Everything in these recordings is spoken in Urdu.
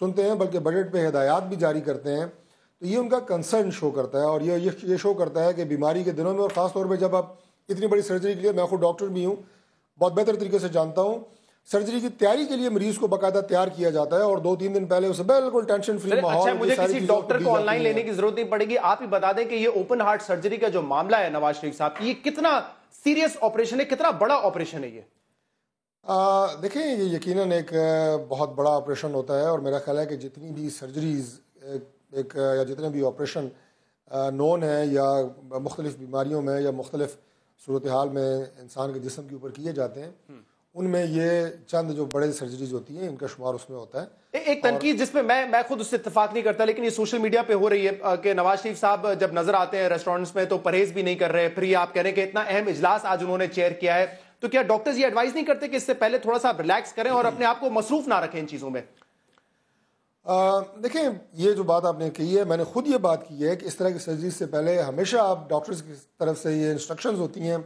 سنتے ہیں بلکہ بجٹ پہ ہدایات بھی جاری کرتے ہیں، تو یہ ان کا کنسرن شو کرتا ہے، اور یہ شو کرتا ہے کہ بیماری کے دنوں میں، اور خاص طور پہ جب آپ اتنی بڑی سرجری کے لیے، میں خود ڈاکٹر بھی ہوں، بہت بہتر طریقے سے جانتا ہوں، سرجری کی تیاری کے لیے مریض کو باقاعدہ تیار کیا جاتا ہے، اور 2-3 دن پہلے اسے بالکل ٹینشن فری ماحول، اچھا، مجھے کسی ڈاکٹر کو آن لائن لینے کی ضرورت نہیں پڑے گی، آپ ہی بتا دیں کہ یہ اوپن ہارٹ سرجری کا جو معاملہ ہے نواز شریف صاحب، یہ کتنا سیریس آپریشن ہے، کتنا بڑا آپریشن ہے یہ؟ دیکھیں، یہ یقیناً ایک بہت بڑا آپریشن ہوتا ہے، اور میرا خیال ہے کہ جتنی بھی سرجریز یا جتنے بھی آپریشن نون ہیں یا مختلف بیماریوں میں یا مختلف صورتحال میں انسان کے جسم کے اوپر کیے جاتے ہیں، ان میں یہ چند جو بڑے سرجریز ہوتی ہیں ان کا شمار اس میں ہوتا ہے۔ ایک تنقید جس میں میں خود اس سے اتفاق نہیں کرتا، لیکن یہ سوشل میڈیا پہ ہو رہی ہے کہ نواز شریف صاحب جب نظر آتے ہیں ریسٹورنٹس میں تو پرہیز بھی نہیں کر رہے، پھر یہ آپ کہہ رہے ہیں کہ اتنا اہم اجلاس آج انہوں نے چیئر کیا ہے، تو کیا ڈاکٹرز یہ ایڈوائز نہیں کرتے کہ اس سے پہلے تھوڑا سا ریلیکس کریں اور اپنے آپ کو مصروف نہ رکھیں ان چیزوں میں؟ دیکھیں، یہ جو بات آپ نے کہی ہے، میں نے خود یہ بات کی ہے کہ اس طرح کی سرجری سے پہلے ہمیشہ آپ ڈاکٹرز کی طرف سے یہ انسٹرکشنز ہوتی ہیں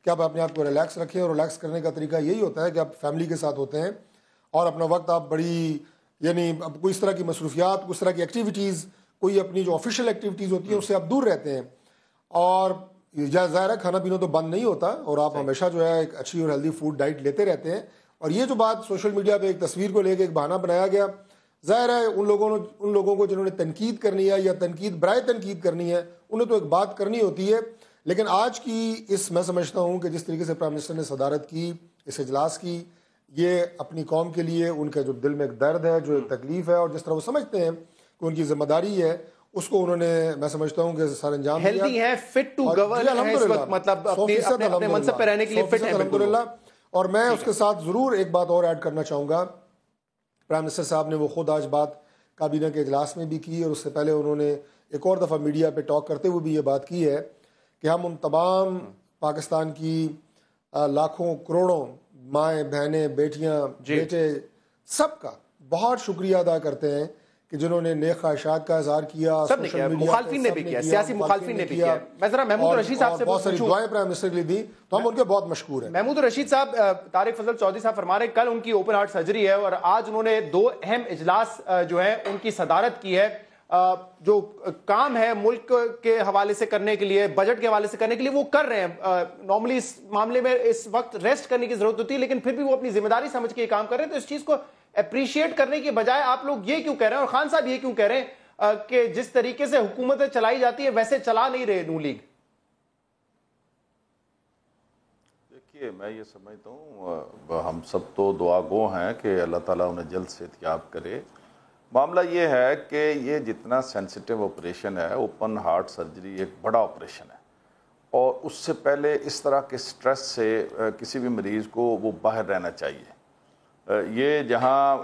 کہ آپ اپنے آپ کو ریلیکس رکھیں، اور ریلیکس کرنے کا طریقہ یہی ہوتا ہے کہ آپ فیملی کے ساتھ ہوتے ہیں اور اپنا وقت آپ یعنی کوئی اس طرح کی مصروفیات، کوئی اس طرح کی ایکٹیویٹیز، کوئی اپنی جو آفیشیل ایکٹیویٹیز ہوتی ہیں اس سے آپ دور رہتے ہیں، اور ظاہر ہے کھانا پینا تو بند نہیں ہوتا، اور آپ ہمیشہ جو ہے ایک اچھی اور ہیلدی فوڈ ڈائٹ لیتے رہتے ہیں۔ اور یہ جو بات سوشل میڈیا پہ ایک تصویر کو لے کے ایک بہانہ بنایا گیا، ظاہر ہے ان لوگوں کو جنہوں نے تنقید کرنی ہے یا تنقید برائے تنقید کرنی ہے، انہیں تو ایک بات کرنی ہوتی ہے، لیکن آج کی میں سمجھتا ہوں کہ جس طریقے سے پرائم منسٹر نے صدارت کی اس اجلاس کی، یہ اپنی قوم کے لیے ان کے جو دل میں ایک درد ہے، جو ایک تکلیف ہے، اور جس طرح وہ سمجھتے ہیں کہ ان کی ذمہ داری ہے، اس کو انہوں نے، میں سمجھتا ہوں کہ سر انجام دیا۔ ہیلدی ہے، فٹ ٹو گورن ہے اس وقت، مطلب اپنے منصب پہ رہنے کے لیے فٹ ہے الحمدللہ۔ اور میں اس کے ساتھ ضرور ایک بات اور ایڈ کرنا چاہوں گا، پرائم منسٹر صاحب نے وہ خود آج بات کابینہ کے اجلاس میں بھی کی، اور اس سے پہلے انہوں نے ایک اور دفعہ میڈیا پہ ٹاک کرتے ہوئے بھی یہ بات کی ہے کہ ہم ان تمام پاکستان کی لاکھوں کروڑوں مائیں، بہنیں، بیٹیاں، بیٹے، سب کا بہت شکریہ ادا کرتے ہیں کہ جنہوں نے نیک خواہشات کا اظہار کیا، سب نے کیا، مخالفین نے بھی کیا، سیاسی مخالفین نے بھی کیا۔ میں ذرا محمود رشید صاحب سے بہت ساری دعائیں پرائم منسٹر کے لیے دی، تو ہم ان کے بہت مشکور ہیں۔ محمود رشید صاحب، طارق فضل چودھری صاحب فرما رہے ہیں کل ان کی اوپن ہارٹ سرجری ہے، اور آج انہوں نے 2 اہم اجلاس جو ہیں ان کی صدارت کی ہے، جو کام ہے ملک کے حوالے سے کرنے کے لیے، بجٹ کے حوالے سے کرنے کے لیے وہ کر رہے ہیں۔ نارملی اس معاملے میں اس وقت ریسٹ کرنے کی ضرورت ہوتی ہے، لیکن پھر بھی وہ اپنی ذمہ داری سمجھ کے یہ کام کر رہے ہیں، تو اس چیز کو اپریشیٹ کرنے کے بجائے آپ لوگ یہ کیوں کہہ رہے ہیں، اور خان صاحب یہ کیوں کہہ رہے ہیں کہ جس طریقے سے حکومتیں چلائی جاتی ہے ویسے چلا نہیں رہے نون لیگ؟ دیکھیے، میں یہ سمجھتا ہوں ہم سب تو دعا گو ہیں کہ اللہ تعالیٰ انہیں جلد صحتیاب کرے۔ معاملہ یہ ہے کہ یہ جتنا سینسیٹیو آپریشن ہے، اوپن ہارٹ سرجری ایک بڑا آپریشن ہے، اور اس سے پہلے اس طرح کے سٹریس سے کسی بھی مریض کو وہ باہر رہنا چاہیے۔ یہ جہاں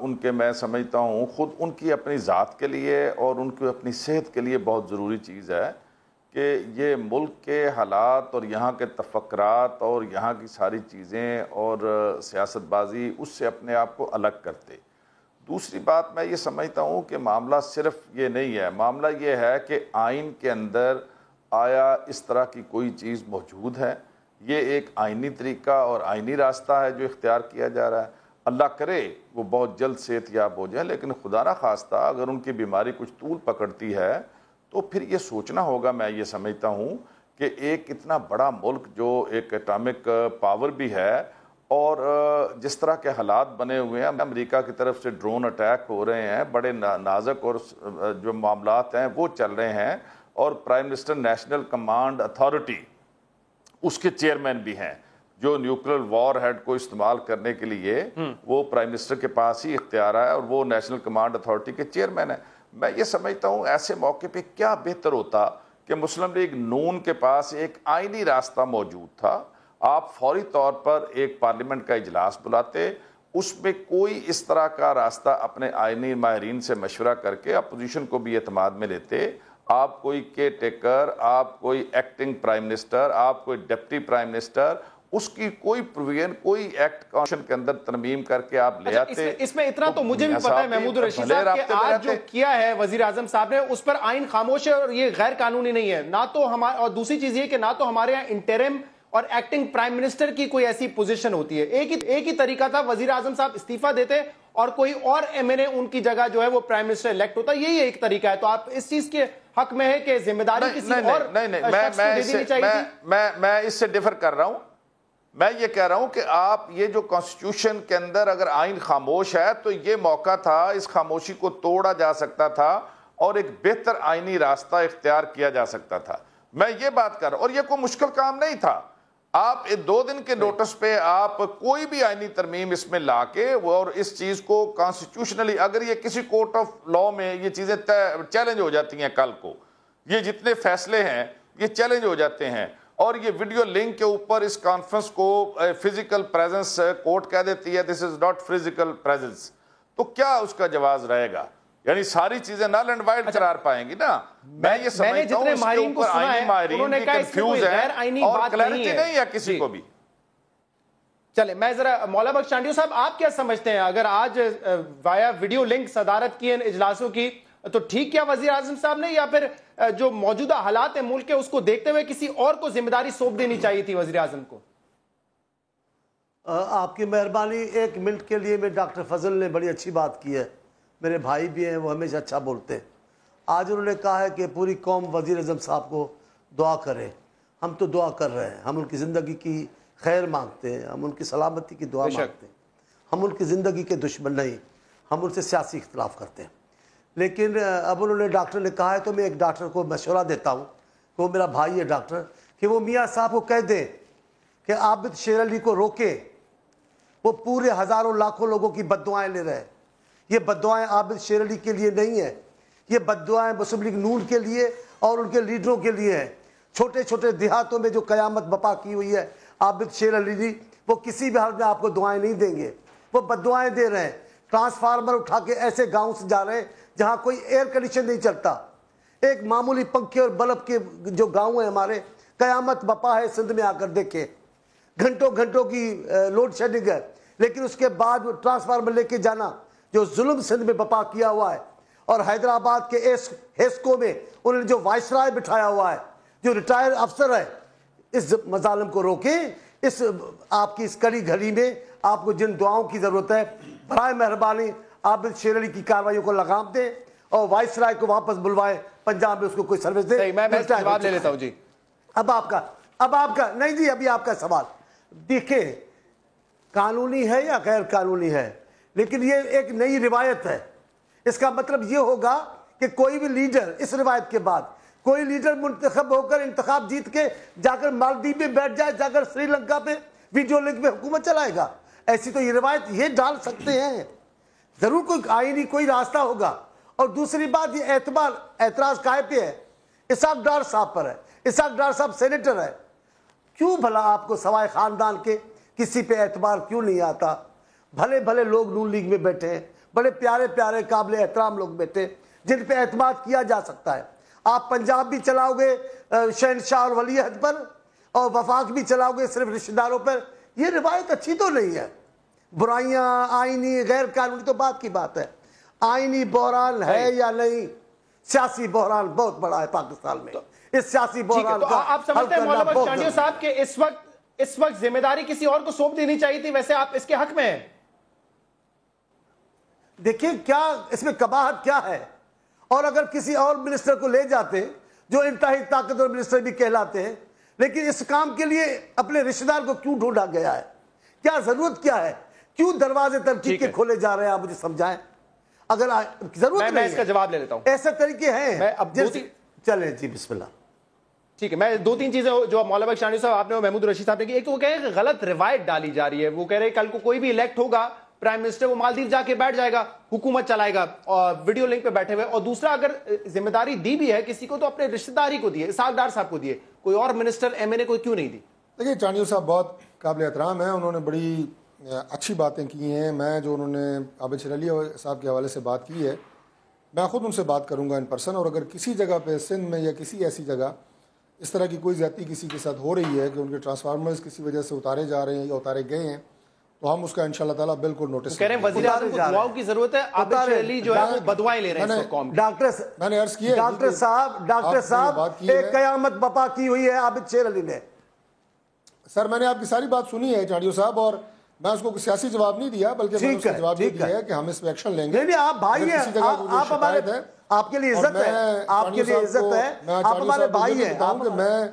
ان کے، میں سمجھتا ہوں خود ان کی اپنی ذات کے لیے اور ان کی اپنی صحت کے لیے بہت ضروری چیز ہے کہ یہ ملک کے حالات اور یہاں کے تفکرات اور یہاں کی ساری چیزیں اور سیاست بازی اس سے اپنے آپ کو الگ کرتے۔ دوسری بات میں یہ سمجھتا ہوں کہ معاملہ صرف یہ نہیں ہے، معاملہ یہ ہے کہ آئین کے اندر آیا اس طرح کی کوئی چیز موجود ہے، یہ ایک آئینی طریقہ اور آئینی راستہ ہے جو اختیار کیا جا رہا ہے۔ اللہ کرے وہ بہت جلد صحت یاب ہو جائے، لیکن خدا نہ خواستہ اگر ان کی بیماری کچھ طول پکڑتی ہے تو پھر یہ سوچنا ہوگا، میں یہ سمجھتا ہوں کہ ایک اتنا بڑا ملک جو ایک ایٹامک پاور بھی ہے، اور جس طرح کے حالات بنے ہوئے ہیں، امریکہ کی طرف سے ڈرون اٹیک ہو رہے ہیں، بڑے نازک اور جو معاملات ہیں وہ چل رہے ہیں، اور prime minister national command authority اس کے چیئرمین بھی ہیں، جو نیوکلیر وار ہیڈ کو استعمال کرنے کے لیے وہ پرائم منسٹر کے پاس ہی اختیار ہے، اور وہ نیشنل کمانڈ اتھارٹی کے چیئرمین ہیں۔ میں یہ سمجھتا ہوں ایسے موقع پہ کیا بہتر ہوتا کہ مسلم لیگ نون کے پاس ایک آئینی راستہ موجود تھا، آپ فوری طور پر ایک پارلیمنٹ کا اجلاس بلاتے، اس میں کوئی اس طرح کا راستہ اپنے آئینی ماہرین سے مشورہ کر کے اپوزیشن کو بھی اعتماد میں لیتے، آپ کوئی کیئر ٹیکر، آپ کوئی ایکٹنگ پرائم منسٹر، آپ کوئی ڈپٹی پرائم منسٹر، اس کی کوئی پروویژن، کوئی ایکٹ کانسٹیٹیوشن کے اندر ترمیم کر کے آپ لے آتے۔ اس میں اتنا تو مجھے بھی پتا ہے محمود رشید صاحب کہ آج جو کیا ہے وزیر اعظم صاحب نے اس پر آئین خاموش ہے، اور یہ غیر قانونی نہیں ہے، نہ تو ہمارے، اور دوسری چیز یہ کہ نہ تو ہمارے یہاں انٹرم اور ایکٹنگ پرائم منسٹر کی کوئی ایسی پوزیشن ہوتی ہے۔ ایک ہی طریقہ تھا، وزیر اعظم صاحب استعفیٰ دیتے اور کوئی اور ایم این اے ان کی جگہ جو ہے وہ پرائم منسٹر الیکٹ ہوتا ہے. یہی ایک طریقہ ہے. تو آپ اس چیز کے حق میں ہے کہ ذمہ داری کسی اور شخص کو دے دینی چاہیے تھی؟ میں اس سے ڈیفر کر رہا ہوں. میں یہ کہہ رہا ہوں کہ آپ یہ جو کانسٹیٹیوشن کے اندر اگر آئین خاموش ہے تو یہ موقع تھا, اس خاموشی کو توڑا جا سکتا تھا اور ایک بہتر آئینی راستہ اختیار کیا جا سکتا تھا. میں یہ بات کر رہا ہوں, اور یہ کوئی مشکل کام نہیں تھا. آپ 2 دن کے نوٹس پہ آپ کوئی بھی آئینی ترمیم اس میں لا کے اور اس چیز کو کانسٹیٹیوشنلی, اگر یہ کسی کورٹ آف لا میں یہ چیزیں چیلنج ہو جاتی ہیں, کل کو یہ جتنے فیصلے ہیں یہ چیلنج ہو جاتے ہیں, اور یہ ویڈیو لنک کے اوپر اس کانفرنس کو فزیکل پریزنس کورٹ کہہ دیتی ہے, دس از ناٹ فزیکل پریزنس, تو کیا اس کا جواز رہے گا؟ یعنی ساری چیزیں نل اینڈ وائڈ قرار پائیں گی نا. میں یہ سمجھتا ہوں اس کے اوپر آئینی ماہرین بھی کنفیوز ہیں اور کلیرٹی نہیں ہے کسی کو بھی. چلے میں ذرا مولا بخش چانڈیو صاحب, آپ کیا سمجھتے ہیں اگر آج وایا ویڈیو لنک صدارت کی ان اجلاسوں کی, تو ٹھیک کیا وزیر اعظم صاحب نے, یا پھر جو موجودہ حالات ہیں ملک کے اس کو دیکھتے ہوئے کسی اور کو ذمہ داری سونپ دینی چاہیے تھی وزیر اعظم کو؟ آپ کی مہربانی, 1 منٹ کے لیے میں ڈاکٹر فضل نے بڑی اچھی بات کی ہے, میرے بھائی بھی ہیں, وہ ہمیشہ اچھا بولتے ہیں. آج انہوں نے کہا ہے کہ پوری قوم وزیر اعظم صاحب کو دعا کرے. ہم تو دعا کر رہے ہیں, ہم ان کی زندگی کی خیر مانگتے ہیں, ہم ان کی سلامتی کی دعا مانگتے ہیں. ہم ان کی زندگی کے دشمن نہیں, ہم ان سے سیاسی اختلاف کرتے ہیں. لیکن اب انہوں نے, ڈاکٹر نے کہا ہے, تو میں ایک ڈاکٹر کو مشورہ دیتا ہوں کہ وہ میرا بھائی ہے ڈاکٹر, کہ وہ میاں صاحب کو کہہ دیں کہ عابد شیر علی کو روکے. وہ پورے ہزاروں لاکھوں لوگوں کی بد دعائیں لے رہے ہیں. یہ بد دعائیں عابد شیر علی کے لیے نہیں ہیں, یہ بد دعائیں مسلم لیگ نون کے لیے اور ان کے لیڈروں کے لیے ہیں. چھوٹے چھوٹے دیہاتوں میں جو قیامت بپا کی ہوئی ہے عابد شیر علی جی, وہ کسی بھی حال میں آپ کو دعائیں نہیں دیں گے, وہ بد دعائیں دے رہے ہیں. ٹرانسفارمر اٹھا کے ایسے گاؤں سے جا رہے ہیں جہاں کوئی ایئر کنڈیشن نہیں چلتا, ایک معمولی پنکھے اور بلب کے جو گاؤں ہیں ہمارے, قیامت بپا ہے. سندھ میں آ کر دیکھیں, گھنٹوں گھنٹوں کی لوڈ شیڈنگ ہے, لیکن اس کے بعد ٹرانسفارمر لے کے جانا, جو ظلم سندھ میں بپا کیا ہوا ہے. اور حیدرآباد کے ہیسکو میں انہوں نے جو وائسرائے بٹھایا ہوا ہے, جو ریٹائر افسر ہے, اس مظالم کو روکیں. اس آپ کی اس کڑی گھڑی میں آپ کو جن دعاؤں کی ضرورت ہے, برائے مہربانی عابد شیر علی کی کارروائیوں کو لگام دیں اور وائسرائے کو واپس بلوائیں, پنجاب میں اس کو کوئی سروس دیں. میں جواب لے لیتا ہوں جی. اب آپ کا نہیں جی, ابھی آپ کا سوال دیکھیں, قانونی ہے یا غیر قانونی ہے, لیکن یہ ایک نئی روایت ہے. اس کا مطلب یہ ہوگا کہ کوئی بھی لیڈر, اس روایت کے بعد کوئی لیڈر منتخب ہو کر انتخاب جیت کے جا کر مالدیپ میں بیٹھ جائے, جا کر سری لنکا پہ ویڈیو لنک پہ حکومت چلائے گا. ایسی تو یہ روایت یہ ڈال سکتے ہیں, ضرور کوئی آئینی کوئی راستہ ہوگا. اور دوسری بات, یہ اعتراض کائے پہ ہے؟ اسحاق ڈار صاحب پر ہے. اسحاق ڈار صاحب سینیٹر ہے. کیوں بھلا آپ کو سوائے خاندان کے کسی پہ اعتبار کیوں نہیں آتا؟ بھلے بھلے لوگ نون لیگ میں بیٹھے ہیں, بڑے پیارے پیارے قابل احترام لوگ بیٹھے جن پہ اعتماد کیا جا سکتا ہے. آپ پنجاب بھی چلاؤ گے شہنشاہ اور ولی عہد پر, اور وفاق بھی چلاؤ گے صرف رشتہ داروں پر. یہ روایت اچھی تو نہیں ہے. برائیاں آئینی غیر قانونی تو بات کی بات ہے, آئینی بحران ہے یا نہیں, سیاسی بحران بہت بڑا ہے پاکستان میں. اس سیاسی بحران کا آپ سمجھتے ہیں مولانا بخش چانڈیو صاحب کہ اس وقت ذمہ داری کسی اور کو سونپ دینی چاہیے تھی؟ ویسے آپ اس کے حق میں ہیں؟ دیکھیں کیا اس میں قباحت کیا ہے, اور اگر کسی اور منسٹر کو لے جاتے جو انتہائی طاقتور منسٹر بھی کہلاتے ہیں, لیکن اس کام کے لیے اپنے رشتہ دار کو کیوں ڈھونڈا گیا ہے؟ کیا ضرورت کیا ہے؟ کیوں دروازے تنقید کے کھولے جا رہے ہیں؟ آپ مجھے سمجھائیں. اگر ضرورت نہیں, میں اس کا جواب لے لیتا ہوں. ایسے طریقے ہیں. چلیں جی, بسم اللہ. ٹھیک ہے, میں 2-3 چیزیں جو مولانا بخش چانڈیو صاحب آپ نے اور محمود رشید صاحب نے کی. ایک تو وہ کہہ رہے ہیں کہ غلط روایت ڈالی جا رہی ہے. وہ کہہ رہے ہیں کل کو کوئی بھی الیکٹ ہوگا پرائم منسٹر, وہ مالدیپ جا کے بیٹھ جائے گا, حکومت چلائے گا اور ویڈیو لنک پہ بیٹھے ہوئے. اور دوسرا, اگر ذمہ داری دی بھی ہے کسی کو تو اپنے رشتہ داری کو دیے, اسحاق ڈار صاحب کو دیے, کوئی اور منسٹر ایم این اے کو کیوں نہیں دی؟ دیکھیے چانڈیو صاحب بہت قابل احترام ہیں, انہوں نے بڑی اچھی باتیں کی ہیں. میں جو انہوں نے عابد شیر علی صاحب کے حوالے سے بات کی ہے, میں خود ان سے بات کروں گا ان پرسن. اور اگر کسی جگہ پہ سندھ میں یا کسی ایسی جگہ اس طرح کی کوئی زیادتی کسی کے ساتھ ہو رہی ہے کہ ان کے ٹرانسفارمرز کسی وجہ سے اتارے جا رہے ہیں یا اتارے گئے ہیں, تو ہم اس کا انشاءاللہ تعالیٰ بالکل نوٹس کہہ رہے ہیں. وزیر اعظم کو دعاؤں کی ضرورت ہے, عابد شیر علی جو ہے وہ بدوائیں لے رہے ہیں اس قوم کی. میں نے عرض کیا ڈاکٹر صاحب ایک قیامت بپا کی ہوئی ہے عابد شیر علی نے. سر میں نے آپ کی ساری بات سنی ہے چانڈیو صاحب, اور میں اس کو سیاسی جواب نہیں دیا بلکہ میں نے اس کو جواب یہ دیا ہے کہ ہم اس پہ ایکشن لیں گے. نہیں آپ بھائی ہیں, آپ ہمارے, آپ کے لیے عزت ہے, آپ کے لیے عزت ہے, آپ ہمارے بھائی ہیں. میں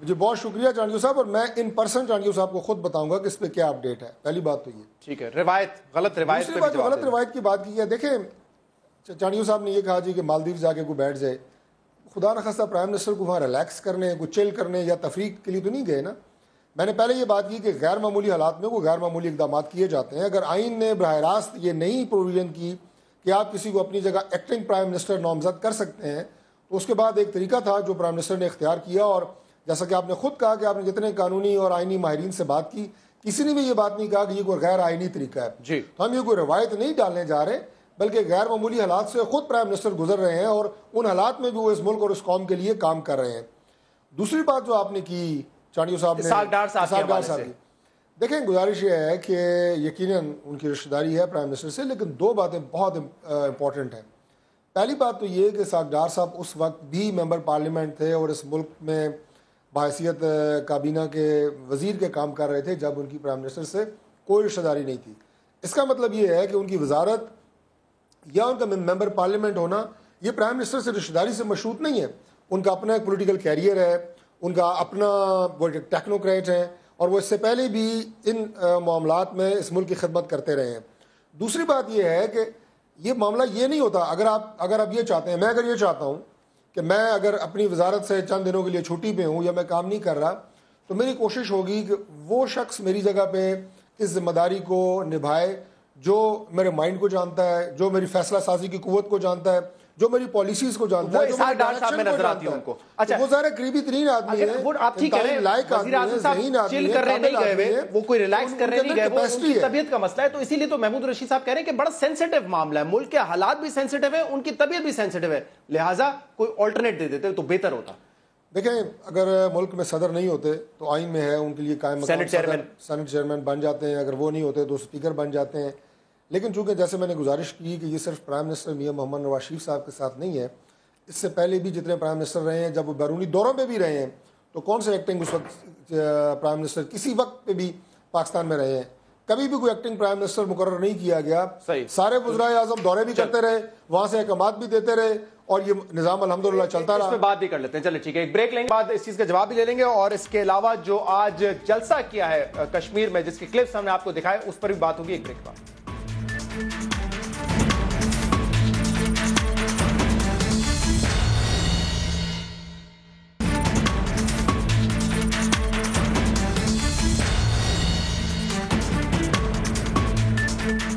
جی بہت شکریہ چانڈیو صاحب, اور میں ان پرسن چانڈیو صاحب کو خود بتاؤں گا کہ اس پہ کیا اپڈیٹ ہے. پہلی بات تو یہ ٹھیک ہے, روایت غلط روایت, دوسری بات جو غلط روایت کی بات کی ہے, دیکھیں چانڈیو صاحب نے یہ کہا جی کہ مالدیو جا کے کوئی بیٹھ جائے. خدا نخواستہ پرائم منسٹر کو وہاں ریلیکس کرنے, کوئی چل کرنے یا تفریح کے لیے تو نہیں گئے نا. میں نے پہلے یہ بات کی کہ غیر معمولی حالات میں وہ غیر معمولی اقدامات کیے جاتے ہیں. اگر آئین نے براہ راست یہ نہیں پروویژن کی کہ آپ کسی کو اپنی جگہ ایکٹنگ پرائم منسٹر نامزد کر سکتے ہیں, تو اس کے بعد ایک طریقہ تھا جو پرائم منسٹر نے اختیار کیا. اور جیسا کہ آپ نے خود کہا کہ آپ نے جتنے قانونی اور آئینی ماہرین سے بات کی, کسی نے بھی یہ بات نہیں کہا کہ یہ کوئی غیر آئینی طریقہ ہے. جی تو ہم یہ کوئی روایت نہیں ڈالنے جا رہے, بلکہ غیر معمولی حالات سے خود پرائم منسٹر گزر رہے ہیں اور ان حالات میں بھی وہ اس ملک اور اس قوم کے لیے کام کر رہے ہیں. دوسری بات جو آپ نے کی چانڈیو صاحب نے, اسحاق ڈار صاحب کی, دیکھیں گزارش یہ ہے کہ یقیناً ان کی رشتہ داری ہے پرائم منسٹر سے, لیکن دو باتیں بہت امپورٹنٹ ہیں. پہلی بات تو یہ کہ اسحاق ڈار صاحب اس وقت بھی ممبر پارلیمنٹ تھے اور اس ملک میں بحیثیت کابینہ کے وزیر کے کام کر رہے تھے جب ان کی پرائم منسٹر سے کوئی رشتہ داری نہیں تھی. اس کا مطلب یہ ہے کہ ان کی وزارت یا ان کا ممبر پارلیمنٹ ہونا یہ پرائم منسٹر سے رشتہ داری سے مشروط نہیں ہے. ان کا اپنا ایک پولیٹیکل کیریئر ہے, ان کا اپنا وہ ٹیکنوکریٹ ہیں, اور وہ اس سے پہلے بھی ان معاملات میں اس ملک کی خدمت کرتے رہے ہیں. دوسری بات یہ ہے کہ یہ معاملہ یہ نہیں ہوتا, اگر آپ یہ چاہتے ہیں, میں اگر یہ چاہتا ہوں کہ میں اگر اپنی وزارت سے چند دنوں کے لیے چھٹی پہ ہوں یا میں کام نہیں کر رہا, تو میری کوشش ہوگی کہ وہ شخص میری جگہ پہ اس ذمہ داری کو نبھائے جو میرے مائنڈ کو جانتا ہے, جو میری فیصلہ سازی کی قوت کو جانتا ہے, جو میری پالیسیز کو جانتا ہے, اسحاق ڈار صاحب میں نظر آتی ہے ان کو. اچھا وہ ذرا قریبی ترین آدمی ہے, وہ آپ ٹھیک کہہ رہے ہیں, وزیر اعظم صاحب چل کر رہے نہیں گئے ہوئے, وہ کوئی ریلیکس کر رہے نہیں گئے, وہ ان کی طبیعت کا مسئلہ ہے. تو اسی لیے تو محمود رشید صاحب کہہ رہے ہیں کہ بڑا سینسیٹیو معاملہ ہے, ملک کے حالات بھی سینسیٹیو ہیں, ان کی طبیعت بھی سینسیٹیو ہے, لہٰذا کوئی آلٹرنیٹ دے دیتے تو بہتر ہوتا. دیکھیں اگر ملک میں صدر نہیں ہوتے تو آئین میں ہے ان کے لیے قائم سینٹ چیئرمین بن جاتے ہیں, اگر وہ نہیں ہوتے تو اسپیکر بن جاتے ہیں. لیکن چونکہ جیسے میں نے گزارش کی کہ یہ صرف پرائم منسٹر میاں محمد نواز شریف صاحب کے ساتھ نہیں ہے, اس سے پہلے بھی جتنے پرائم منسٹر رہے ہیں جب وہ بیرونی دوروں پہ بھی رہے ہیں, تو کون سے ایکٹنگ اس وقت پرائم منسٹر کسی وقت پہ بھی پاکستان میں رہے ہیں, کبھی بھی کوئی ایکٹنگ پرائم منسٹر مقرر نہیں کیا گیا. سارے وزرائے اعظم دورے بھی کرتے رہے, وہاں سے احکامات بھی دیتے رہے, اور یہ نظام الحمدللہ چلتا رہا. اس پہ بات بھی کر لیتے ہیں, چلیں ٹھیک ہے, ایک بریک لیں گے, بعد اس چیز کا جواب بھی لے لیں گے, اور اس کے علاوہ جو آج جلسہ کیا ہے کشمیر میں جس کی کلپس ہم نے آپ کو دکھائے اس پر بھی بات ہوگی ایک بریک بعد.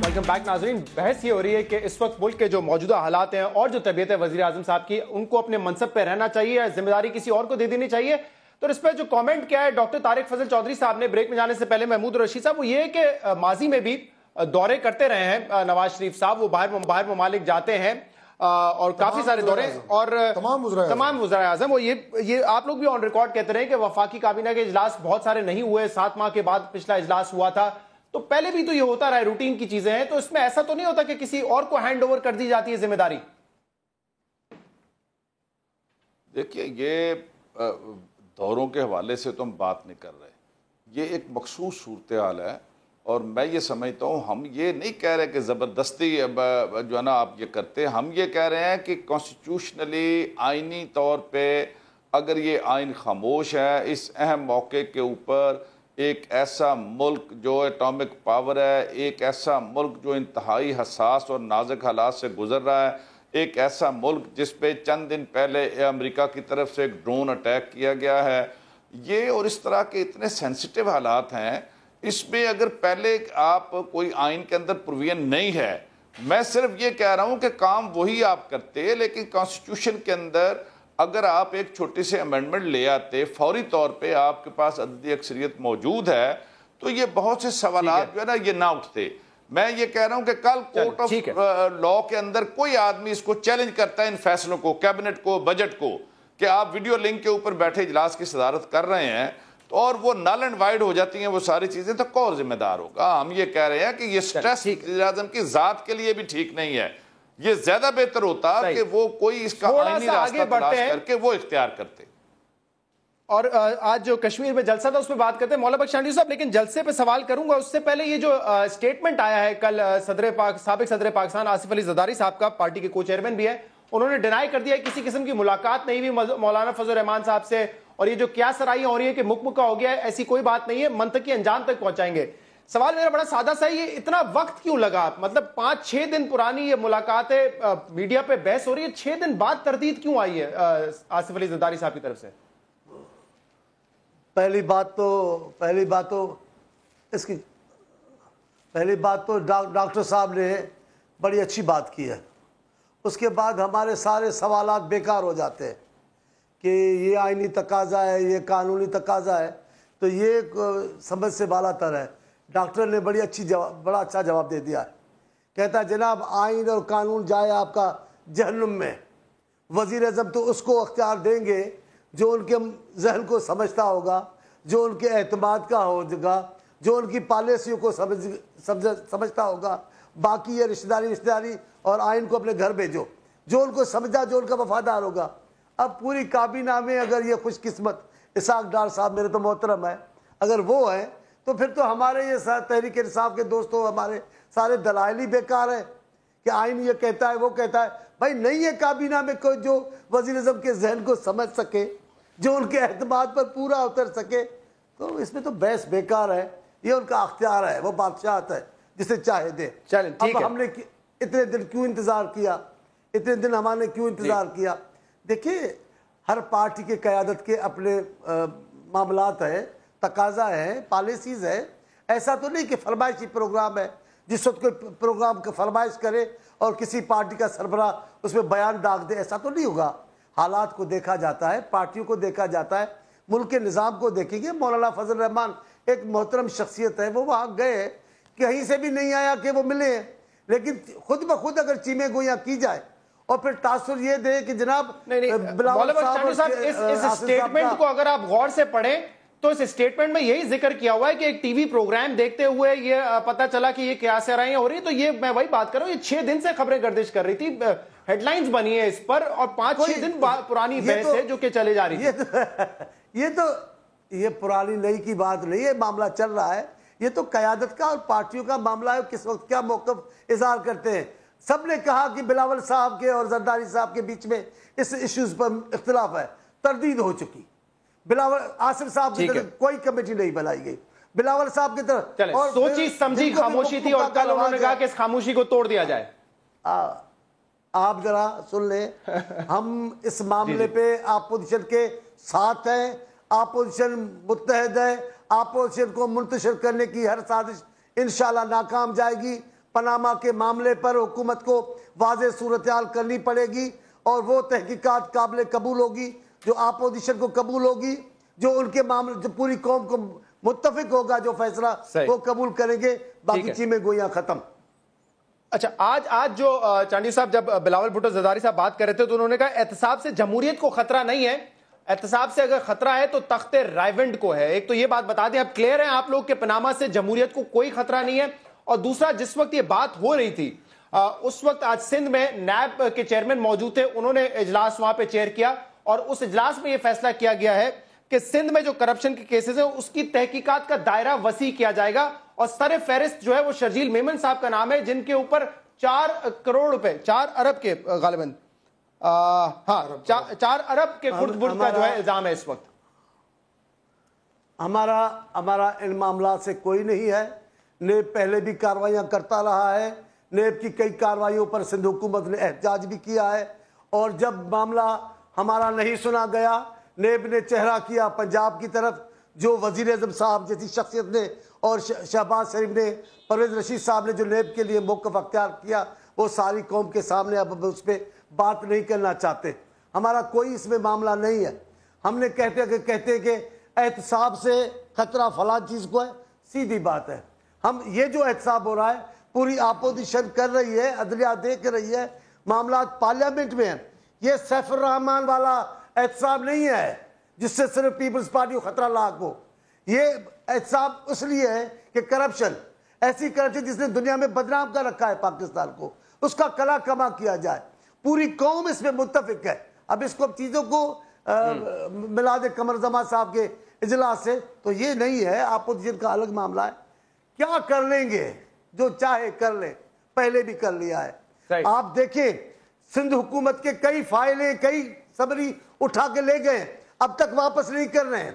ویلکم بیک ناظرین. بحث یہ ہو رہی ہے کہ اس وقت ملک کے جو موجودہ حالات ہیں اور جو طبیعت ہے وزیر اعظم صاحب کی, ان کو اپنے منصب پہ رہنا چاہیے, ذمہ داری کسی اور کو دے دینی چاہیے. تو اس پہ جو کامنٹ کیا ہے ڈاکٹر طارق فضل چودھری صاحب نے بریک میں جانے سے پہلے محمود رشید صاحب, وہ یہ ہے کہ ماضی میں بھی دورے کرتے رہے ہیں نواز شریف صاحب, وہ باہر ممالک جاتے ہیں اور کافی سارے دورے, اور تمام وزرائے اعظم, وہ یہ آپ لوگ بھی آن ریکارڈ کہتے رہے کہ وفاقی کابینہ کے اجلاس بہت سارے نہیں ہوئے, 7 ماہ کے بعد پچھلا اجلاس ہوا تھا, تو پہلے بھی تو یہ ہوتا رہا ہے, روٹین کی چیزیں ہیں. تو اس میں ایسا تو نہیں ہوتا کہ کسی اور کو ہینڈ اوور کر دی جاتی ہے ذمہ داری؟ دیکھیے یہ دوروں کے حوالے سے تو ہم بات نہیں کر رہے, یہ ایک مخصوص صورتحال ہے, اور میں یہ سمجھتا ہوں ہم یہ نہیں کہہ رہے کہ زبردستی جو ہے نا آپ یہ کرتے, ہم یہ کہہ رہے ہیں کہ کانسٹیٹیوشنلی آئینی طور پہ اگر یہ آئین خاموش ہے اس اہم موقع کے اوپر, ایک ایسا ملک جو ایٹامک پاور ہے, ایک ایسا ملک جو انتہائی حساس اور نازک حالات سے گزر رہا ہے, ایک ایسا ملک جس پہ چند دن پہلے امریکہ کی طرف سے ایک ڈرون اٹیک کیا گیا ہے, یہ اور اس طرح کے اتنے سینسیٹیو حالات ہیں, اس میں اگر پہلے آپ کوئی آئین کے اندر پروویژن نہیں ہے, میں صرف یہ کہہ رہا ہوں کہ کام وہی آپ کرتے, لیکن کانسٹیٹیوشن کے اندر اگر آپ ایک چھوٹی سے امینڈمنٹ لے آتے, فوری طور پہ آپ کے پاس عددی اکثریت موجود ہے, تو یہ بہت سے سوالات جو ہے نا یہ نہ اٹھتے. میں یہ کہہ رہا ہوں کہ کل کورٹ آف لاء کے اندر کوئی آدمی اس کو چیلنج کرتا ہے ان فیصلوں کو, کیبنٹ کو, بجٹ کو, کہ آپ ویڈیو لنک کے اوپر بیٹھے اجلاس کی صدارت کر رہے ہیں, اور وہ نل اینڈ وائڈ ہو جاتی ہیں وہ ساری چیزیں, تو کون ذمہ دار ہوگا؟ ہم یہ کہہ رہے ہیں کہ یہ سٹریس وزیر اعظم کی ذات کے لیے بھی ٹھیک نہیں ہے. یہ زیادہ بہتر ہوتا کہ وہ کوئی اس کا آئینی راستہ تلاش کر کے وہ اختیار کرتے. اور آج جو کشمیر میں جلسہ تھا اس پہ بات کرتے ہیں مولا بخش چانڈی صاحب، لیکن جلسے پہ سوال کروں گا اس سے پہلے یہ جو سٹیٹمنٹ آیا ہے کل سابق صدر پاکستان آصف علی زرداری صاحب کا، پارٹی کے کو چیئرمین بھی ہے، انہوں نے ڈینائی کر دیا ہے کسی قسم کی ملاقات نہیں ہوئی مولانا فضل الرحمان صاحب سے، اور یہ جو کیا سرائیاں ہو رہی ہے کہ مکمکہ ہو گیا ہے، ایسی کوئی بات نہیں ہے، منطقی انجام تک پہنچائیں گے۔ سوال میرا بڑا سادہ سا ہے، یہ اتنا وقت کیوں لگا؟ مطلب 5-6 دن پرانی یہ ملاقاتیں میڈیا پہ بحث ہو رہی ہے، 6 دن بعد تردید کیوں آئی ہے آصف علی زرداری صاحب کی طرف سے؟ پہلی بات تو ڈاکٹر صاحب نے بڑی اچھی بات کی ہے، اس کے بعد ہمارے سارے سوالات بیکار ہو جاتے ہیں کہ یہ آئینی تقاضا ہے، یہ قانونی تقاضا ہے، تو یہ سمجھ سے بالا تر ہے۔ ڈاکٹر نے بڑا اچھا جواب دے دیا ہے، کہتا ہے جناب آئین اور قانون جائے آپ کا جہنم میں، وزیر اعظم تو اس کو اختیار دیں گے جو ان کے ذہن کو سمجھتا ہوگا، جو ان کے اعتماد کا ہوگا، جو ان کی پالیسیوں کو سمجھتا ہوگا۔ باقی یہ رشتہ داری اور آئین کو اپنے گھر بھیجو، جو ان کو سمجھا، جو ان کا وفادار ہوگا۔ اب پوری کابینہ میں اگر یہ خوش قسمت اسحاق ڈار صاحب میرے تو محترم ہے، اگر وہ ہیں تو پھر تو ہمارے یہ تحریک انصاف کے دوستوں ہمارے سارے دلائل ہی بیکار ہیں کہ آئین یہ کہتا ہے وہ کہتا ہے۔ بھائی نہیں ہے کابینہ میں کوئی جو وزیر اعظم کے ذہن کو سمجھ سکے، جو ان کے اعتماد پر پورا اتر سکے، تو اس میں تو بحث بیکار ہے، یہ ان کا اختیار ہے، وہ بادشاہت ہے جسے چاہے دے۔ اب ہم نے اتنے دن کیوں انتظار کیا، اتنے دن ہمارے کیوں انتظار کیا؟ دیکھیے ہر پارٹی کے قیادت کے اپنے معاملات ہیں، تقاضا ہے، پالیسیز ہے۔ ایسا تو نہیں کہ فرمائشی پروگرام ہے، جس وقت کوئی پروگرام کا فرمائش کرے اور کسی پارٹی کا سربراہ اس میں بیان ڈاک دے، ایسا تو نہیں ہوگا۔ حالات کو دیکھا جاتا ہے، پارٹیوں کو دیکھا جاتا ہے، ملک کے نظام کو دیکھیں گے۔ مولانا فضل الرحمان ایک محترم شخصیت ہے، وہ وہاں گئے، کہیں سے بھی نہیں آیا کہ وہ ملے ہیں، لیکن خود بخود اگر چیمیں گویاں کی جائے اور پھر تاثر یہ دے کہ جناب بلاول صاحب اس سٹیٹمنٹ کو اگر آپ غور سے پڑھیں تو اس سٹیٹمنٹ میں یہی ذکر کیا ہوا ہے کہ ایک ٹی وی پروگرام دیکھتے ہوئے یہ پتا چلا کہ یہ کیا سرائیاں ہو رہی ہیں، تو یہ میں وہی بات کر رہا ہوں، یہ 6 دن سے خبریں گردش کر رہی تھی، ہیڈ لائنز بنی ہے اس پر، اور 5-6 دن پرانی بحث ہے جو کہ چلے جا رہی تھی۔ یہ پرانی نئی کی بات نہیں ہے، معاملہ چل رہا ہے، یہ تو قیادت کا اور پارٹیوں کا معاملہ ہے، کس وقت کیا موقف اظہار کرتے ہیں۔ سب نے کہا کہ بلاول صاحب کے اور زرداری صاحب کے بیچ میں اس ایشوز پر اختلاف ہے، تردید ہو چکی۔ بلاول آصف صاحب کی طرف کوئی کمیٹی نہیں بنائی گئی، بلاول صاحب کی طرف اور سوچی سمجھی خاموشی تھی، اور کل انہوں نے کہا کہ اس خاموشی کو توڑ دیا جائے۔ آپ ذرا سن لیں، ہم اس معاملے پہ اپوزیشن کے ساتھ ہیں، اپوزیشن متحد ہے، اپوزیشن کو منتشر کرنے کی ہر سازش انشاءاللہ ناکام جائے گی۔ پاناما کے معاملے پر حکومت کو واضح صورتحال کرنی پڑے گی، اور وہ تحقیقات قابل قبول ہوگی جو اپوزیشن کو قبول ہوگی، جو ان کے معاملے جو پوری قوم کو متفق ہوگا، جو فیصلہ وہ قبول کریں گے، باقی چیمیں گویاں ختم۔ اچھا، آج جو چانڈی صاحب جب بلاول بھٹو زرداری صاحب بات کر رہے تھے تو انہوں نے کہا احتساب سے جمہوریت کو خطرہ نہیں ہے، احتساب سے اگر خطرہ ہے تو تخت رائیونڈ کو ہے۔ ایک تو یہ بات بتا دیں، اب کلیئر ہیں آپ لوگ کہ پاناما سے جمہوریت کو کوئی خطرہ نہیں ہے، اور دوسرا جس وقت یہ بات ہو رہی تھی اس وقت آج سندھ میں نیب کے چیئرمین موجود تھے، انہوں نے اجلاس وہاں پہ چیئر کیا، اور اس اجلاس میں یہ فیصلہ کیا گیا ہے کہ سندھ میں جو کرپشن کے کیسز ہیں اس کی تحقیقات کا دائرہ وسیع کیا جائے گا، اور سر فہرست جو ہے وہ شرجیل میمن صاحب کا نام ہے، جن کے اوپر 4 کروڑ روپے 4 ارب کے غالباً 4 ارب کے خرد برد کا جو ہے الزام ہے۔ اس وقت ہمارا ان معاملات سے کوئی نہیں ہے، نیب پہلے بھی کاروائیاں کرتا رہا ہے، نیب کی کئی کاروائیوں پر سندھ حکومت نے احتجاج بھی کیا ہے، اور جب معاملہ ہمارا نہیں سنا گیا، نیب نے چہرہ کیا پنجاب کی طرف، جو وزیر اعظم صاحب جیسی شخصیت نے اور شہباز شریف نے، پرویز رشید صاحب نے جو نیب کے لیے موقف اختیار کیا، وہ ساری قوم کے سامنے اب اس پہ بات نہیں کرنا چاہتے۔ ہمارا کوئی اس میں معاملہ نہیں ہے۔ ہم نے کہتے کہ احتساب سے خطرہ فلاں چیز کو ہے، سیدھی بات ہے۔ ہم یہ جو احتساب ہو رہا ہے پوری اپوزیشن کر رہی ہے، عدلیہ دیکھ رہی ہے، معاملات پارلیمنٹ میں ہیں۔ یہ سیف الرحمان والا احتساب نہیں ہے جس سے صرف پیپلز پارٹی کو خطرہ لاحق ہو۔ یہ احتساب اس لیے ہے کہ کرپشن، ایسی کرپشن جس نے دنیا میں بدنام کر رکھا ہے پاکستان کو، اس کا کلا کما کیا جائے۔ پوری قوم اس میں متفق ہے۔ اب اس کو چیزوں کو میلاد قمر زمان صاحب کے اجلاس سے. تو یہ نہیں ہے, اپوزیشن کا الگ معاملہ ہے. کیا کر لیں گے, جو چاہے کر لیں, پہلے بھی کر لیا ہے. آپ دیکھیں سندھ حکومت کے کئی فائلیں, کئی سبری اٹھا کے لے گئے, اب تک واپس نہیں کر رہے ہیں.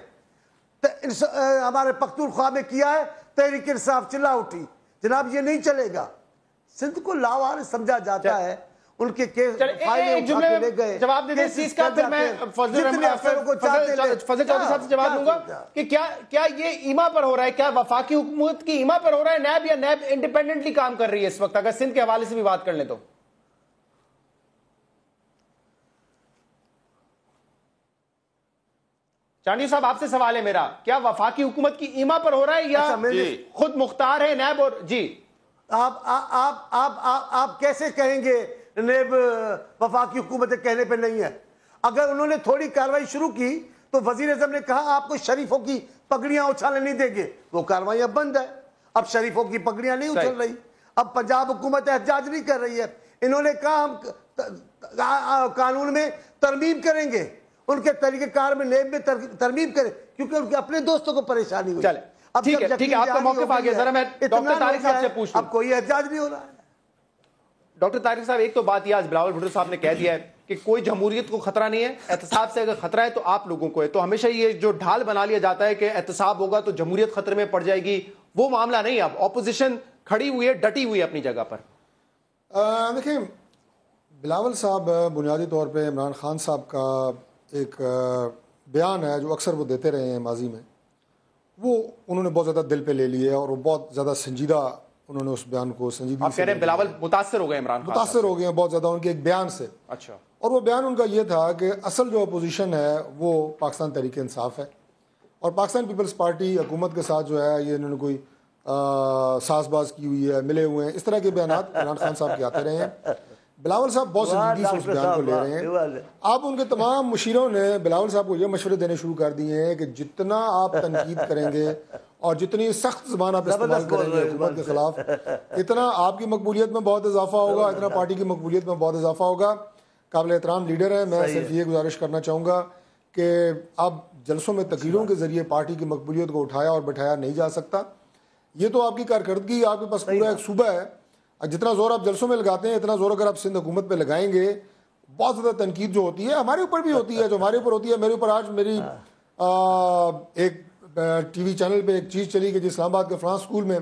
ہمارے پختونخوا میں کیا ہے, تحریک انصاف چلا اٹھی, جناب یہ نہیں چلے گا. سندھ کو لاوارث سمجھا جاتا ہے, ان کے فائلیں اٹھا کے لے گئے. جواب دے دیں اس چیز کا, پھر میں فضل چودھری صاحب سے جواب دوں گا کہ کیا یہ ایما پر ہو رہا ہے, کیا وفاقی حکومت کی ایما پر ہو رہا ہے نیب, یا نیب انڈیپینڈنٹلی کام کر رہی ہے اس وقت, اگر سندھ کے حوالے سے بھی بات کر لیں تو؟ چانڈی صاحب آپ سے سوال ہے میرا, کیا وفاقی حکومت کی ایما پر ہو رہا ہے یا خود مختار ہے نیب؟ اور جی آپ کیسے کہیں گے نیب وفاقی حکومت کہنے پہ نہیں ہے؟ اگر انہوں نے تھوڑی کاروائی شروع کی تو وزیر اعظم نے کہا آپ کو شریفوں کی پگڑیاں اچھالنے نہیں دیں گے, وہ کاروائی اب بند ہے. اب شریفوں کی پگڑیاں نہیں اچھل رہی, اب پنجاب حکومت احتجاج نہیں کر رہی ہے. انہوں نے کہا ہم قانون میں ترمیم کریں گے, ان کے طریقہ کار میں نیب میں ترمیم کریں, کیونکہ ان کے اپنے دوستوں کو پریشانی ہوئی. چلے ٹھیک ہے, آپ کا موقف آ گیا. ذرا میں ڈاکٹر طارق صاحب سے پوچھ لوں, اب کوئی احتجاج نہیں ہو رہا ہے. ڈاکٹر طارق صاحب, ایک تو بات یہ آج بلاول بھٹو صاحب نے کہہ دیا ہے کہ کوئی جمہوریت کو خطرہ نہیں ہے, احتساب سے اگر خطرہ ہے تو آپ لوگوں کو ہے. تو ہمیشہ یہ جو ڈھال بنا لیا جاتا ہے کہ احتساب ہوگا تو جمہوریت خطرے میں پڑ جائے گی, وہ معاملہ نہیں. اب اپوزیشن کھڑی ہوئی ہے, ڈٹی ہوئی ہے اپنی جگہ پر. دیکھیں بلاول صاحب بنیادی طور پہ عمران خان صاحب کا ایک بیان ہے جو اکثر وہ دیتے رہے ہیں ماضی میں, وہ انہوں نے بہت زیادہ دل پہ لے لیے اور وہ بہت زیادہ سنجیدہ انہوں نے اس بیان کو سنجیدگی آپ کہہ رہے ہیں بلاول متاثر ہو گئے عمران خان, متاثر ہو گئے ہیں بہت زیادہ ان کے ایک بیان سے. اچھا, اور وہ بیان ان کا یہ تھا کہ اصل جو اپوزیشن ہے وہ پاکستان تحریک انصاف ہے, اور پاکستان پیپلز پارٹی حکومت کے ساتھ جو ہے یہ انہوں نے کوئی ساز باز کی ہوئی ہے, ملے ہوئے ہیں, اس طرح کے بیانات عمران خان صاحب کے آتے رہے ہیں. بلاول صاحب بہت سنجیدگی سے اس بیان کو لے رہے ہیں. آپ ان کے تمام مشیروں نے بلاول صاحب کو یہ مشورے دینے شروع کر دیے ہیں کہ جتنا آپ تنقید کریں گے اور جتنی سخت زبان آپ استعمال کریں گے حکومت کے خلاف, اتنا آپ کی مقبولیت میں بہت اضافہ ہوگا, اتنا پارٹی کی مقبولیت میں بہت اضافہ ہوگا. قابل احترام لیڈر ہے, میں صرف یہ گزارش کرنا چاہوں گا کہ اب جلسوں میں تقریروں کے ذریعے پارٹی کی مقبولیت کو اٹھایا اور بٹھایا نہیں جا سکتا. یہ تو آپ کی کارکردگی, آپ کے پاس پورا ایک صوبہ ہے, جتنا زور آپ جلسوں میں لگاتے ہیں اتنا زور اگر آپ سندھ حکومت پہ لگائیں گے, بہت زیادہ تنقید جو ہوتی ہے ہمارے اوپر بھی ہوتی ہے, جو ہمارے اوپر ہوتی ہے. میرے اوپر آج میری ایک ٹی وی چینل پہ ایک چیز چلی کہ جی اسلام آباد کے فلاں اسکول میں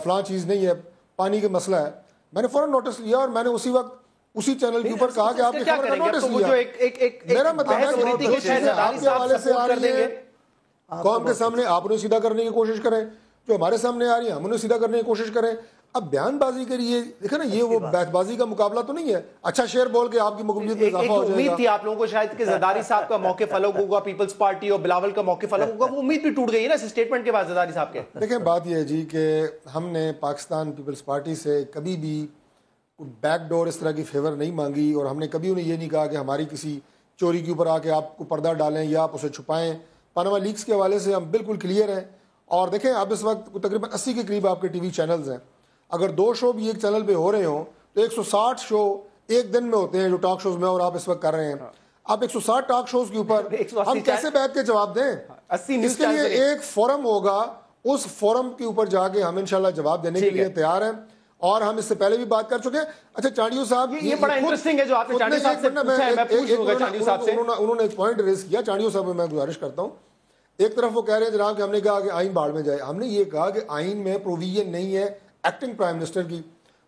فلاں چیز نہیں ہے, پانی کا مسئلہ ہے. میں نے فوراً نوٹس لیا اور میں نے اسی وقت اسی چینل کے اوپر کہا کہ آپ نے خبر کا نوٹس لیا. میرا مطلب ہے کہ آپ کے حوالے سے آ رہی ہے, قوم کے سامنے آپ انہیں سیدھا کرنے کی کوشش کریں, جو ہمارے سامنے آ رہی ہے ہم انہیں سیدھا کرنے کی کوشش کریں. اب بیان بازی کریے, دیکھیں نا یہ وہ بیت بازی کا مقابلہ تو نہیں ہے. اچھا شعر بول کے آپ کی مقبولیت میں اضافہ ہو جائے گا. امید تھی آپ لوگوں کو شاید کہ زرداری صاحب کا موقف الگ ہوگا, پیپلز پارٹی اور بلاول کا موقف الگ ہوگا, وہ امید بھی ٹوٹ گئی ہے نا اس اسٹیٹمنٹ کے بعد زرداری صاحب کے. دیکھیں بات یہ ہے جی کہ ہم نے پاکستان پیپلز پارٹی سے کبھی بھی بیک ڈور اس طرح کی فیور نہیں مانگی, اور ہم نے کبھی انہیں یہ نہیں کہا کہ ہماری کسی چوری کے اوپر آ کے آپ کو پردہ ڈالیں یا آپ اسے چھپائیں. پاناما لیکس کے حوالے سے ہم بالکل کلیئر ہیں. اور دیکھیں اب اس وقت تقریباً 80 کے قریب آپ کے ٹی وی چینلز ہیں, اگر 2 شو بھی ایک چینل پہ ہو رہے ہوں تو 160 شو ایک دن میں ہوتے ہیں جو ٹاک شوز میں, اور آپ اس وقت کر رہے ہیں. آپ 160 ٹاک شوز کے اوپر ہم کیسے بیٹھ کے جواب دیں؟ اس کے لیے ایک فورم ہوگا, اس فورم کے اوپر جا کے ہم انشاءاللہ جواب دینے کے لیے تیار ہیں, اور ہم اس سے پہلے بھی بات کر چکے ہیں. اچھا چانڈیو صاحب, یہ بڑا انٹرسٹنگ ہے جو آپ نے چانڈیو صاحب سے پوچھا ہے, میں پوچھ لوں گا چانڈیو صاحب سے. انہوں نے ایک پوائنٹ ریز کیا, چانڈیو صاحب میں گزارش کرتا ہوں. ایک طرف وہ کہہ رہے ہیں جناب کہ ہم نے کہا کہ آئین باڑ میں جائے, ہم نے یہ کہا کہ آئین میں پروویژن نہیں ہے ایکٹنگ پرائم منسٹر کی.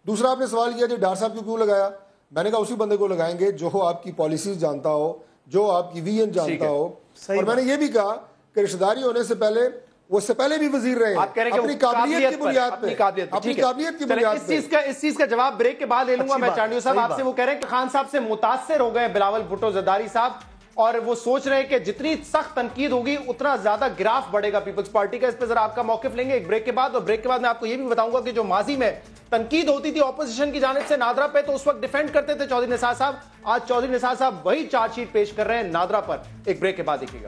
دوسرا آپ نے سوال کیا جی ڈار صاحب کو کیوں لگایا, میں نے کہا اسی بندے کو لگائیں گے جو آپ کی پالیسیز جانتا ہو, جو آپ کی ویژن جانتا ہو. اور میں نے یہ بھی کہا کہ رشتہ داری ہونے سے پہلے وہ اس سے پہلے بھی وزیر رہے, اپنی قابلیت کی بنیاد پہ, اپنی قابلیت کی بنیاد پہ. اس چیز کا جواب بریک کے بعد لے لوں گا میں. چانڈیو صاحب آپ سے وہ کہہ رہے ہیں کہ خان صاحب سے متاثر ہو گئے بلاول بھٹو زرداری صاحب, اور وہ سوچ رہے ہیں کہ جتنی سخت تنقید ہوگی اتنا زیادہ گراف بڑھے گا پیپلز پارٹی کا. اس پہ ذرا آپ کا موقف لیں گے ایک بریک کے بعد, اور بریک کے بعد میں آپ کو یہ بھی بتاؤں گا کہ جو ماضی میں تنقید ہوتی تھی اپوزیشن کی جانب سے نادرا پہ, تو اس وقت ڈیفینڈ کرتے تھے چودھری نثار صاحب. آج چودھری نثار صاحب وہی چارج شیٹ پیش کر رہے ہیں نادرا پر. ایک بریک کے بعد دیکھیے گا.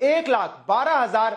1,12,000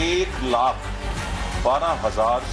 1,12,000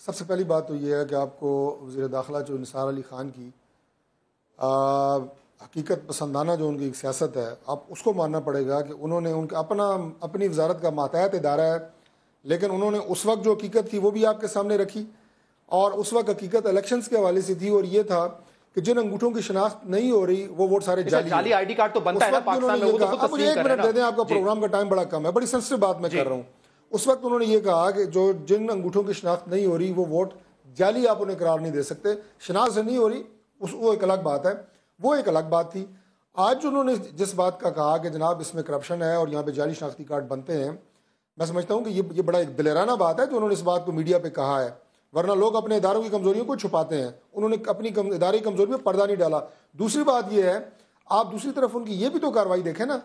سب سے پہلی بات تو یہ ہے کہ آپ کو وزیر داخلہ جو نثار علی خان کی حقیقت پسندانہ جو ان کی سیاست ہے، آپ اس کو ماننا پڑے گا کہ انہوں نے ان کا اپنی وزارت کا ماتحت ادارہ ہے، لیکن انہوں نے اس وقت جو حقیقت تھی وہ بھی آپ کے سامنے رکھی، اور اس وقت حقیقت الیکشنز کے حوالے سے تھی، اور یہ تھا کہ جن انگوٹھوں کی شناخت نہیں ہو رہی وہ ووٹ سارے جعلی آئی ڈی کارڈ تو بنتا ہے نا پاکستان میں، وہ تو خود اب مجھے تسلیم ایک کریں منٹ دے دیں، آپ کا پروگرام کا ٹائم بڑا کم ہے، بڑی سینسٹیو بات میں کر رہا ہوں۔ اس وقت انہوں نے یہ کہا کہ جو جن انگوٹھوں کی شناخت نہیں ہو رہی وہ ووٹ جعلی آپ انہیں قرار نہیں دے سکتے، شناخت سے نہیں ہو رہی وہ ایک الگ بات ہے، وہ ایک الگ بات تھی۔ آج انہوں نے جس بات کا کہا کہ جناب اس میں کرپشن ہے اور یہاں پہ جعلی شناختی کارڈ بنتے ہیں، میں سمجھتا ہوں کہ یہ بڑا ایک دلیرانہ بات ہے جو انہوں نے اس بات کو میڈیا پہ کہا ہے، ورنہ لوگ اپنے اداروں کی کمزوریوں کو چھپاتے ہیں، انہوں نے اپنی ادارے کی کمزوری میں پردہ نہیں ڈالا۔ دوسری بات یہ ہے، آپ دوسری طرف ان کی یہ بھی تو کارروائی دیکھیں نا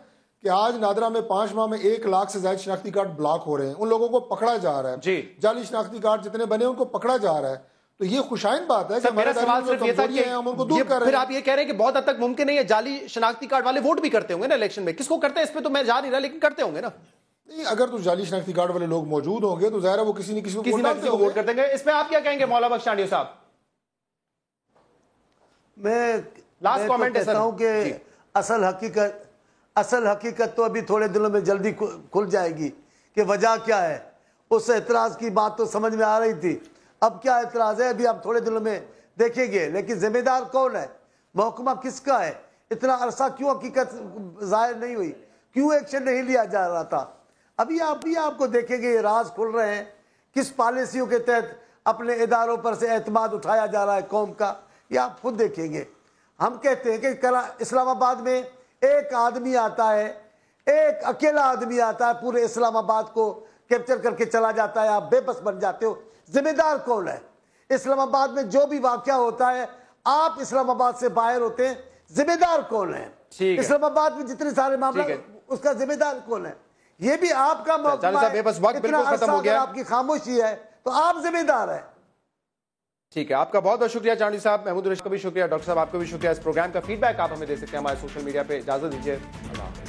کہ آج نادرا میں 5 ماہ میں 1 لاکھ سے زائد شناختی کارڈ بلاک ہو رہے ہیں، ان لوگوں کو پکڑا جا رہا ہے، جعلی شناختی کارڈ جتنے بنے ان کو پکڑا جا رہا ہے، تو یہ خوشائن بات ہے کہ میرا سوال صرف یہ تھا کہ ہم ان کو دور کر رہے ہیں۔ پھر آپ یہ کہہ رہے ہیں کہ بہت حد تک ممکن ہے یہ جعلی شناختی کارڈ والے ووٹ بھی کرتے ہوں گے نا الیکشن میں، کس کو کرتے ہیں اس پہ تو میں جا نہیں رہا، لیکن کرتے ہوں گے نا۔ نہیں، اگر تو جعلی شناختی کارڈ والے لوگ موجود ہوں گے تو ظاہر ہے وہ کسی نہ کسی کو ووٹ کرتے ہیں۔ اس پہ آپ کیا کہیں گے مولا بخش ٹانڈیو صاحب؟ میں لاسٹ کامنٹ کہتا ہوں کہ اصل حقیقت تو ابھی تھوڑے دنوں میں جلدی کھل جائے گی کہ وجہ کیا ہے۔ اس اعتراض کی بات تو سمجھ میں آ رہی تھی، اب کیا اعتراض ہے ابھی آپ تھوڑے دنوں میں دیکھیں گے، لیکن ذمہ دار کون ہے، محکمہ کس کا ہے، اتنا عرصہ کیوں حقیقت ظاہر نہیں ہوئی، کیوں ایکشن نہیں لیا جا رہا تھا۔ ابھی آپ کو دیکھیں گے یہ راز کھل رہے ہیں، کس پالیسیوں کے تحت اپنے اداروں پر سے اعتماد اٹھایا جا رہا ہے قوم کا، یہ آپ خود دیکھیں گے۔ ہم کہتے ہیں کہ اسلام آباد میں ایک آدمی آتا ہے، ایک اکیلا آدمی آتا ہے، پورے اسلام آباد کو کیپچر کر کے چلا جاتا ہے، آپ بے بس بن جاتے ہو۔ ذمہ دار کون ہے؟ اسلام آباد میں جو بھی واقعہ ہوتا ہے آپ اسلام آباد سے باہر ہوتے ہیں، ذمہ دار کون ہے؟ اسلام آباد میں جتنے سارے معاملہ اس کا ذمہ دار کون ہے؟ یہ بھی آپ کا محکمہ ہے، اتنا عرصہ اگر آپ کی خاموشی ہے تو آپ ذمہ دار ہے۔ ٹھیک ہے، آپ کا بہت بہت شکریہ چانڈی صاحب، محمود رشید کا بھی شکریہ، ڈاکٹر صاحب آپ کو بھی شکریہ۔ اس پروگرام کا فیڈ بیک آپ ہمیں دے سکتے ہیں ہمارے سوشل میڈیا پہ۔ اجازت دیجیے، اللہ حافظ۔